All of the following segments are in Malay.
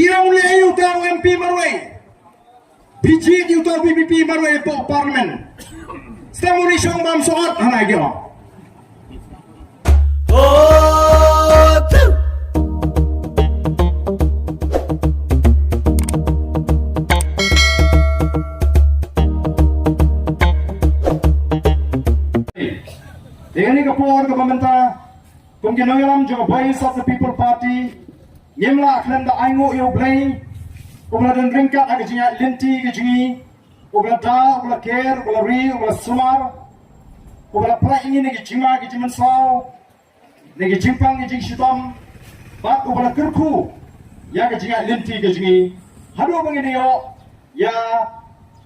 Kira mulai ayu tahu MP marwai. Biji di utara PPP marwai po parlimen. Setamu ni syong bam soat hana kira. Dengan ni kapor ke pemerintah, kung ginoyam jo Voice of the People Party, nyemla aklan da aingo yo blay, ubla dan ringkat aga jinga linti ke jingi, ubla da, ubla ker, ubla ri, ubla sumar, ubla pra ingin ke jinga ke jiman saw, ke jimpang ke jing shitam, bat ubla kerku, ya ke jinga linti ke jingi, hadu bangini yo, ya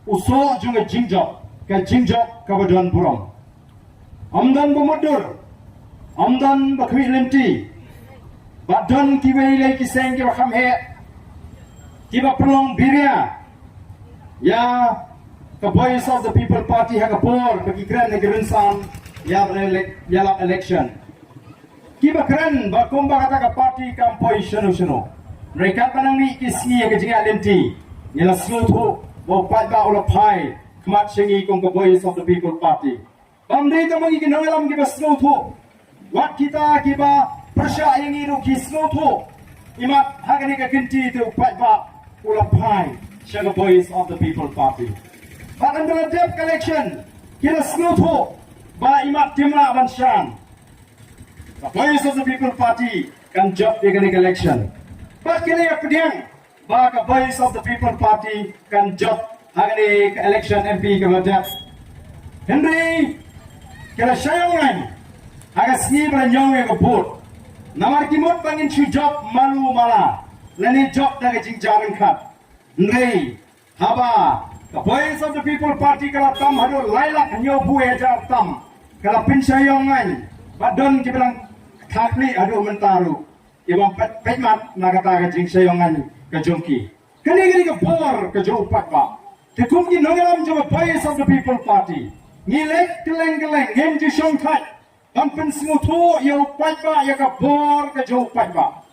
uso junga jingjok, ke jingjok kabadan burong. Amdan bumadur, amdan bakwi linti, badan kibai lay kiseng kiba khamhe, kiba prolong biria, ya the Voice of the People Party hagapor bagi keren negerinsan ya yalap election. Kiba keren bakumba kata ka party kampoi shano. Mereka kanang ni kisni ya kejinga linti, nyala slutu, mau patba ulapai, kemat sengi kong the Voice of the People Party. Bamdai ta magi ginawalam kiba snow tho wat kita kiba persya yang iru ki snow tho imat hagani ka kinti tu patba ulapai shaga Voice of the People Party but under the debt collection kira snow tho ba imat timla banshan the Voice of the People Party kan job hagani election but kira ya pediang ba ka Voice of the People Party kan job hagani election MP ka debt Henry kira sayongan agas ni beranyong yang kebut namar kimot bangin cu job malu mala lani job daga jingjaran kat nrei haba the Voice of the People Party kala tam hado lailak nyo buwe jar tam kala pin sayongan badon kibelang kakli ado mentaru ibang petmat nagata ga jing sayongan ka jongki kani ke bor ke jo patwa te kumki nogalam jo Voice of the People Party ngilek keleng-keleng ngem ju syong khat ampen smutu yo patba ya ka bor ka jo patba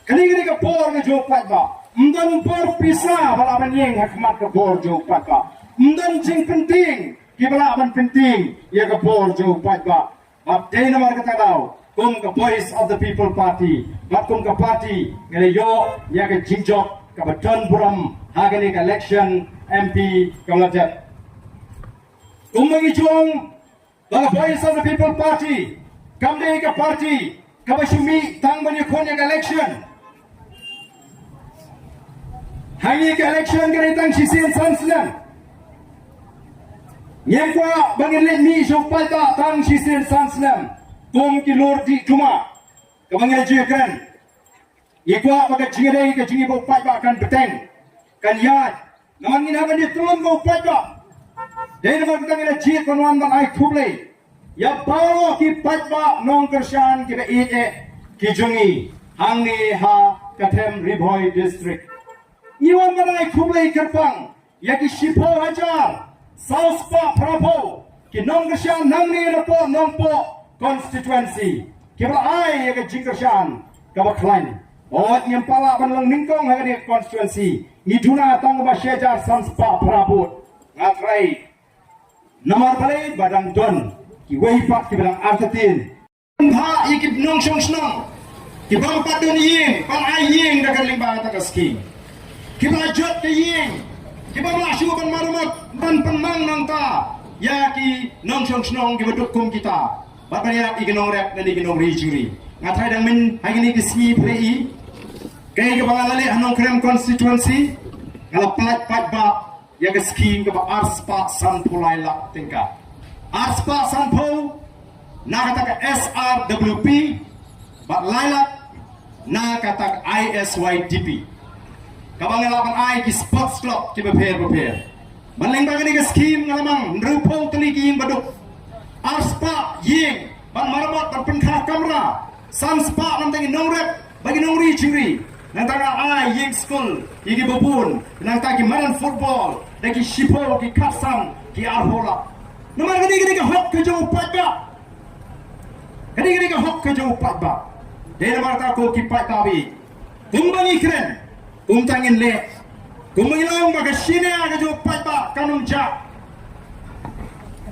kani ka bor ka jo patba mdan bor pisa bala banyeng hakmat ka bor jo patba mdan jing penting ki bala ban penting ya ka bor jo patba bab dei namar ka tagaw kum ka Voice of the People Party bab kum ka party ngale yo ya ka jingjok ka baton buram hagani ka election MP kamlajat Umangi chong the Voice of the People Party kamde ka party kabashumi tang bani konya election hangi ka election gani tang sisin sanslan nyempa bangin let mi shopalta tang sisin sanslan kum ki lord di cuma kabangil jikan ikwa baga jingere ka jingi bo patba kan beteng kan yat namangin haban di tulung bo patba Dahil naman kita ngila jit panuan dan ay kublay. Ya bawa ki patba nong kersyan kita ki jungi hangi ha katem Riboy district. Iwan man ay kublay kerpang ya ki shipo hajar sauspa prapo ki nong kersyan hangi na po nong po constituency. Kibla ay ya ki jing kersyan kabaklain. Ot niyang pala banlang ningkong hagani constituency. Iduna tang ba syajar sauspa prapo. Ngatray nomor balik badang don ki weipat ki bilang artetin ha ikip nong song snong ki bang padon ying pan ai ying dakan limba ta kaski ki ba jot ke ying ki ba lasu ban marmot ban pemang nang ta ya ki nong song snong ki beduk kum kita ba ya ignong rap dan ignong ri juri ngatai dang min hagini ki smi prei kai ke bangalale hanong krem constituency ngala plat pat ba ya ke scheme ke arspa sanpo laila tingka arspa sanpo na kata ke SRWP ba laila na kata ke ISYDP kabangalapan ai ki sports club ki beper maleng bagani ke scheme ngalamang nrupo teligi baduk arspa ying ban marabot ban penkha kamera sanspa nam tangi nongrep bagi nongri chingri nantara ai ying school igi bobun nantaki maran football daki shipo ki kasam ki arhola nomor gini ka hok ke jo patba gini ka hok ke jo patba dena marta ko ki patba bi kumbangi kren tangin le kumilong ba kasine aga jo pat ba kanum ja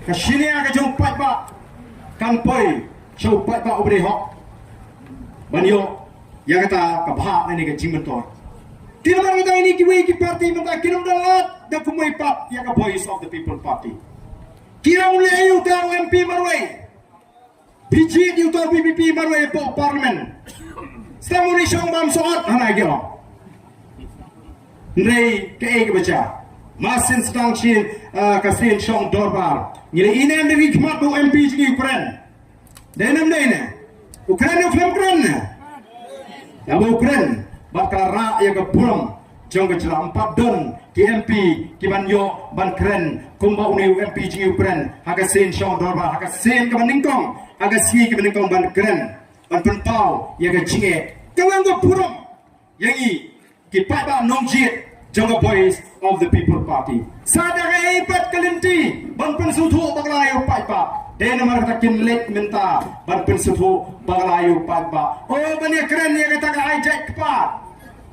kasine aga jo pat ba kan poi cho pat ba obre ho banyo ya kata kabha ni ke jimento tinamar kita ini kiwi ki parti menta kiram dalat da kumoi pat ya ka voice of the people party kiram le ayu ta MP marwai biji di utar PPP marwai po parliament stamuni shong bam soat hana gyo Ndrei ke baca masin sedang chin kasin shong dorbar ngile inem de wikmat bu MP ji Ukraine denam dene Ukraine film Ukraine ya bu Ukraine bakal ra ya ke pulang jong ke jelam 4 don ki MP ki ban yo ban kren kumba uni MP ji Ukraine hakasin shong dorbar hakasin ke bandingkong hakasin ke bandingkong ban kren ban penpau ya ke jinge kawang ke pulang yangi kita ba nongjit jangka voice of the people party sadar ipat kalinti ban pensutu baglayu pa den mar kata kinlek minta ban pensutu baglayu pa oh bani keren ya kata ai jek pa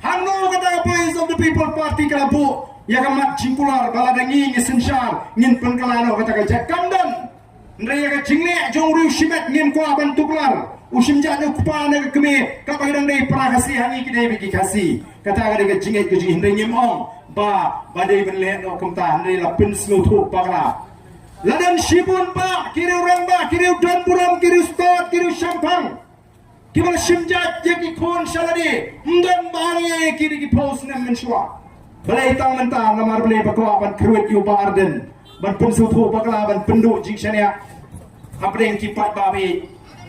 hanno kata voice of the people party kalabu ya kamat jingkular baladangi ngisensyar ngin penkalano kata jek kamdan ndre ya jingle jong ru shimet ngin kwa ban tuklar usim jadu kupana keme kapagidang dei prakasi hangi kidei biki kasi kata ga jinget ke hindai nyemong ba badai benle no kumta hindai la pin snutu pakla ladan shibun ba kiri orang ba kiri dan buram kiri stot kiri shampang kibal simjat jeki kon saladi mdan bangi kiri ki pos nem menshwa balai tang menta namar balai bakwa ban kruet yu ba arden ban pin snutu pakla ban pendu jingshania apdeng kipat babi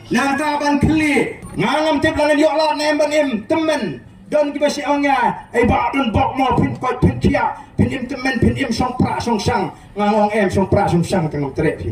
nang taban kli ngangam tip lan yo la nem banim temen don ki basi anga ai ba don bok mo pin ko pin kia pin im temen pin im song pra song sang ngangong em song pra song sang tengom tre pi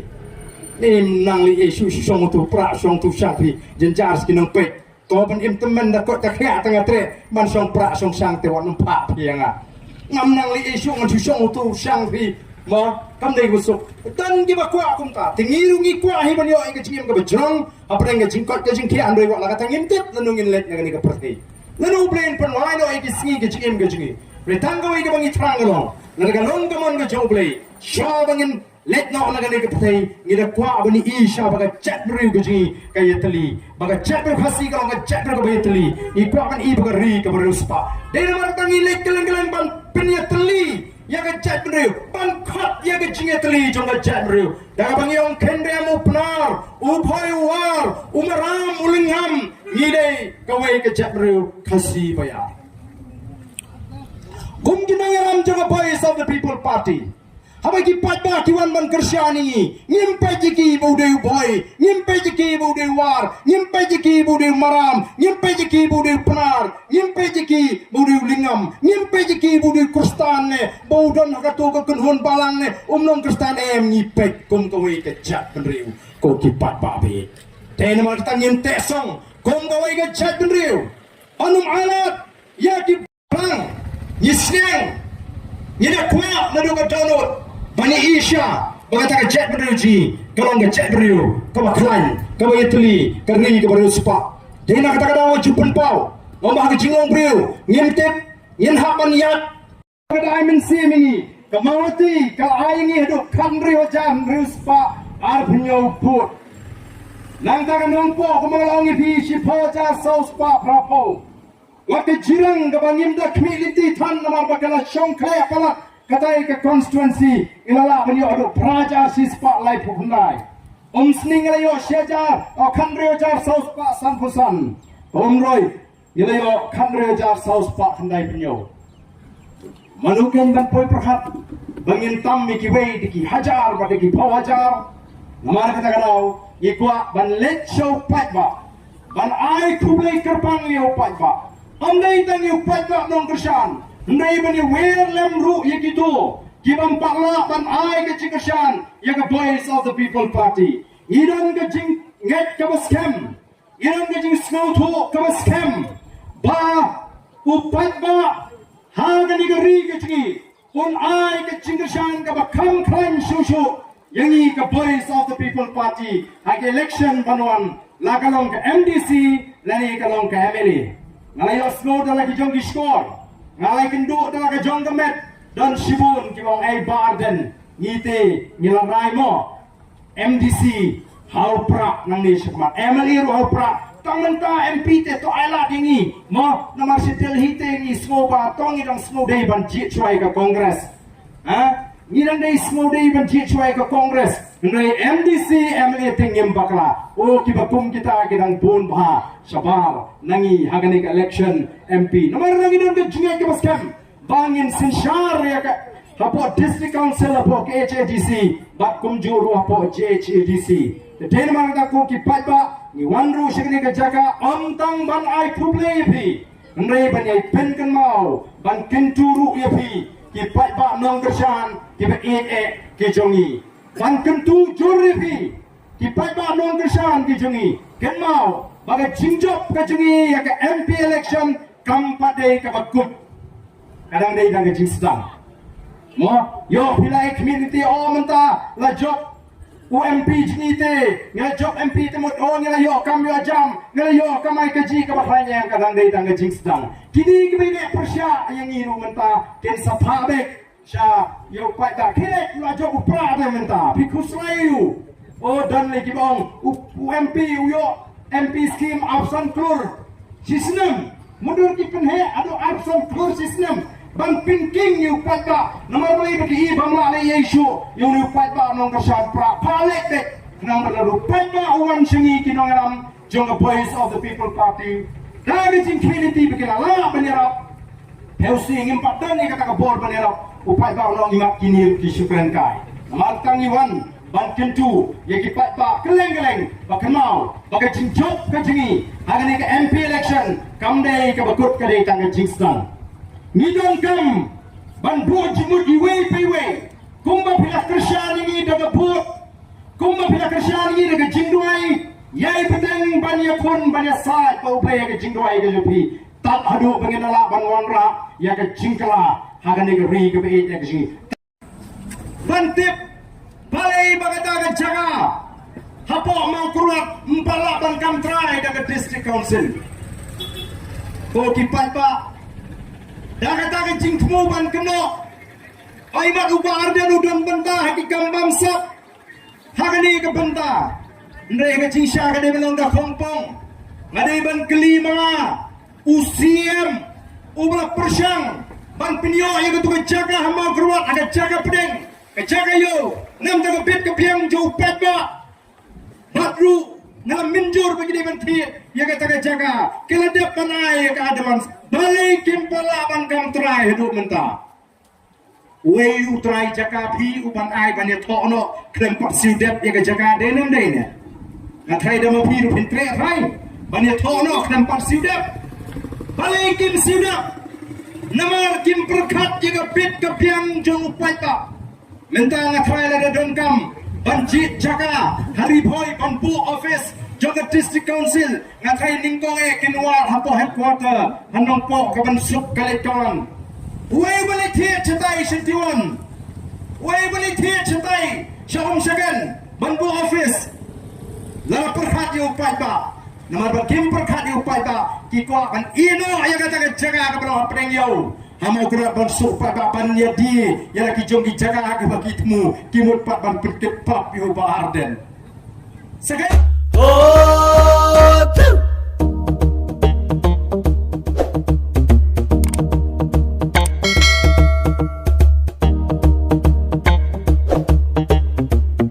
nim nang li yesu song tu pra song tu sang pi jenjar skinong pe to ban im temen da ko ta khia tengah tre ban song pra song sang te wan pa pi anga ngam nang li yesu ngan tu song tu sang pi mo kam dei busuk tan gi ba kwa kum ta tingiru ngi kwa hi ban yo ai ke chim ke bajrong apreng ke jingkot ke jing thi andoi wa la ka tangin tip lanungin let ngani ke perti lanu plain pan wai no ai ke singi ke chim ke jingi retanggo ai ke bangi trangalo laga long ke mon ke joblei sha bangin let no la ngani ke perti ngi da kwa bani isha baga chat bru ke jingi ka yetli baga chat bru khasi ka ga chat bru ke yetli i kwa kan i baga ri ke bru spa de na tangi let keleng ban pen yetli ya ke chat bru ban khat ya ke jingi yetli jong ke chat bru da bangi ong kende mu pnar uphoi war umaram ulingam ngidei kawai ke chat bru khasi bayar kum ginangaram jong voice of the people party Haba ki patba kiwan ban kersyani ngimpe jiki budeu boy ngimpe jiki budeu war ngimpe jiki budeu maram ngimpe jiki budeu penar ngimpe jiki budeu lingam ngimpe jiki budeu kristan ne bodon hakatu ke kunhun balang ne umnong kristan em ngipek kum kawai ke chat penriu ko ki patba be ten mar tangin tesong kum kawai ke chat penriu anum alat ya ki bang nyisneng nyida kwa nadu ke download Bani Isya berkata jet beruji kalau enggak jet beru kau klan kau yetli keri kau beru sepak dia nak kata-kata jupen pau ngomong ke jingong beru ngintip ngin hak maniat kada ai men simi kamawati kalau ai ngi hidup kan rio jam beru sepak ar punyo put nang ta nong po ko mangalongi pi si po ja so sepak prapo waktu jirang ke bangim dak militi tan namar bakala shong kaya pala katai ke constituency ilala bani adu praja si spotlight phundai sning layo shejar o khandre jar south pa sanfusan roi ilayo khandre jar south pa phundai punyo manuken ban poi prahat bangin tam mi ki wei diki hajar ba diki hajar namar kata kadau ikwa ban let show patba ban ai kublai kerpang liu patba andai tang yu patba nong kersan Ndai bani wer lem ru yekitu kibam pakla ban ai ke cikashan ya ke voice of the people party idan ke jing nget ke scam idan ke jing snow to ke scam ba upat ba ha ke ni ke ri ke jingi un ai ke cikashan ke ba kam khan shu yangi ke voice of the people party ha ke election banwan la kalong ke MDC lani kalong ke MLA ngalayo snow da lagi jong score ngalai kenduk dalam ke jong kemet dan sibun kibong ai barden ngite ngilang raimo MDC hau prak nang ni sekmat MLE ru hau prak tang menta MP te to ala dingi mo namar sitel hite ni smoba tong idang smodai ban ji chwai ka kongres ha ngirang dei smodai ban ji chwai ka kongres ngai MDC MLE tingim bakla o kibakum kita kidang bun bha sabar nangi hagani ka election MP namar nangi don ke jungai ke baskam bangin sinshar ya ka hapo district council hapo HADC bat kumjuru hapo JHADC den marga ko ki paiba ni wanru shigni ka jaga omtang ban ai puble phi ngai ban ai pen kan mau ban kenturu ya phi ki paiba nong kershan ki ba ki jongi ban kentu juri phi ki paiba nong kershan ki jongi kan mau baga jingjop ka jongi ya ka MP election kam pade ka bakut kadang dei dang jing sedang mo yo pilai community o menta la job UMP jinite ngala job MP temut oh ngala yo kam yo jam ngala yo kamai kaji ka bahanya yang kadang dei dang jing sedang kini kebine persya yang iru menta ken sapabek sya yo pai da kene la job upra da menta pikus layu oh dan lagi bang UMP yo MP scheme absen klur sistem mundur ki penhe ado absen klur sistem ban pinking yu pada nomor beli bagi bangla le yesu yu pada nong kasam pra palek dek nang berlalu pada uan sengi kinong alam jong voice of the people party lagi jing community bagi la benerap heusi ngim padan ni kata ka bor benerap upai ba nong imak kini ki syukran kai nomor tang yuan ban kentu ye ki pada keleng-keleng ba kenal bagi jing job ka jingi agani ka MP election kamde ka bakut ka dei tang jing stan Nidong kam ban buat jimut iwe piwe kumba pila kersyani ni daga buat kumba pila kersyani ni daga jingduai yai peteng ban yakun ban yasai pa upay ya jingduai ke jupi tat adu pengenala ban wanra ya ke jingkala hagani ke ri ke be ya ke jingi ban tip balai bagata ke jaga hapo mau kurat empala ban kam try daga district council ko kipat pa dah kata ke jing temu ban kena ai mak ubar dan udang benta haki kambam sap hagani ke benta ndai ke jing sya ke de belong da kompong ngadai ban kelima usiem ubra persyang ban pinyo yang ke tu jaga hamba keruat ada jaga pedeng ke jaga yo nam jaga bit ke piang jo pet ba batru nam minjur bagi de ban thi ya kata jaga keladap panai ke adaman balai kimpala ban kam trai hidup menta wei utrai jaka pi uban ai ban ya thono krempat siudep ya jaga denam dene ngathai dama pi ru pintre thai ban ya thono krempat siudep balai kim siudep namar kim perkhat ya bit ke piang jong upai ka menta ngathai la dongkam ban jit jaka hari boy ban pu office Jaga District Council ngakai ningkong kinwal hapo headquarter hanong po kaban suk kalikawan way balik thiet chatai sentiwan way balik thiet chatai syahong syagan banbu office la perkhat yu pai ba namar ba kim perkhat yu pai ba ki ko ban ino aya kata jaga ka bro preng yo hamo kurat ban suk pa ba ban ya di ya ki jong ki jaga ka bagi temu kimut pat ban pitkit pap yu ba arden sagai Oh